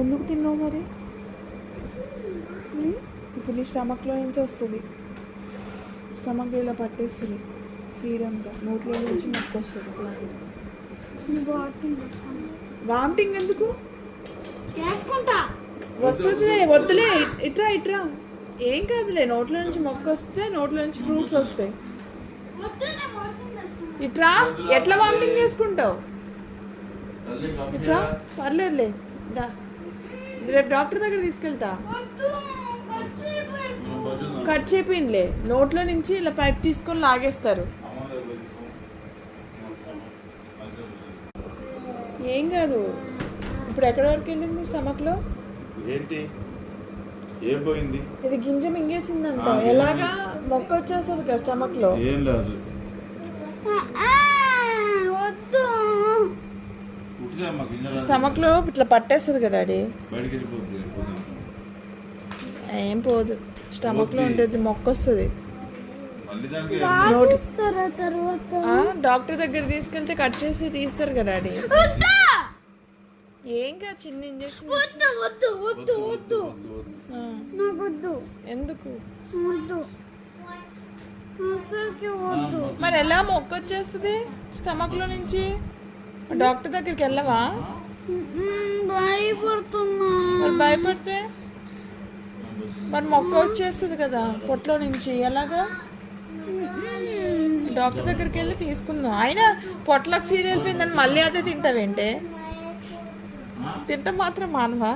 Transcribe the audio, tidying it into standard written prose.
ఎందుకు తిన్నావు మరి? ఇప్పుడు నీ స్టమక్లో నుంచి వస్తుంది, స్టమక్ ఇలా పట్టేస్తుంది, సీడ్ అంతా నోట్లో నుంచి నొప్పి వస్తుంది. వామిటింగ్ ఎందుకు వస్తుందిలే, వద్దులే, ఇట్రా ఇట్రా, ఏం కాదులే. నోట్లో నుంచి మొక్క వస్తే నోట్లో నుంచి ఫ్రూట్స్ వస్తాయి. ఇట్రా, ఎట్లా వామిటింగ్ చేసుకుంటావు? ఇట్రా, పర్లేదులే, దా, రేపు డాక్టర్ దగ్గర తీసుకెళ్తా. కట్ చేపిన్లే, నోట్లో నుంచి ఇలా పైప్ తీసుకొని లాగేస్తారు. ఏం కాదు. ఇప్పుడు ఎక్కడి వరకు వెళ్ళింది స్టమక్లో? ఏంటి ఏం పోయింది? ఇది గింజ మింగేసిందంట. ఎలాగా మొక్క వచ్చేస్తుంది కదా స్టమక్లో. ఏం లేదు, స్టమక్లో ఇట్లా పట్టేస్తుంది కదా డాడీ. బయటికి వెళ్ళిపోతుంది. ఏం పోదు, స్టమక్లో ఉంటుంది, మొక్క వస్తుంది. డాక్టర్ దగ్గర తీసుకెళ్తే కట్ చేసి తీస్తారు కదా డాడీ. ఏం కాదు, చిన్న ఇంజెక్షన్. ఎందుకు మరి ఎలా మొక్క వచ్చేస్తుంది స్టమక్లో నుంచి? డాక్టర్ దగ్గరికి వెళ్ళవా? భయపడుతున్నా. మరి భయపడితే మరి మొక్క వచ్చేస్తుంది కదా పొట్లో నుంచి, ఎలాగా? డాక్టర్ దగ్గరికి వెళ్ళి తీసుకుందాం. అయినా పొట్లకు సీడ్ వెళ్ళిపోయిందని మళ్ళీ అదే తింటావేంటే? తింటాం మాత్రం మానవా?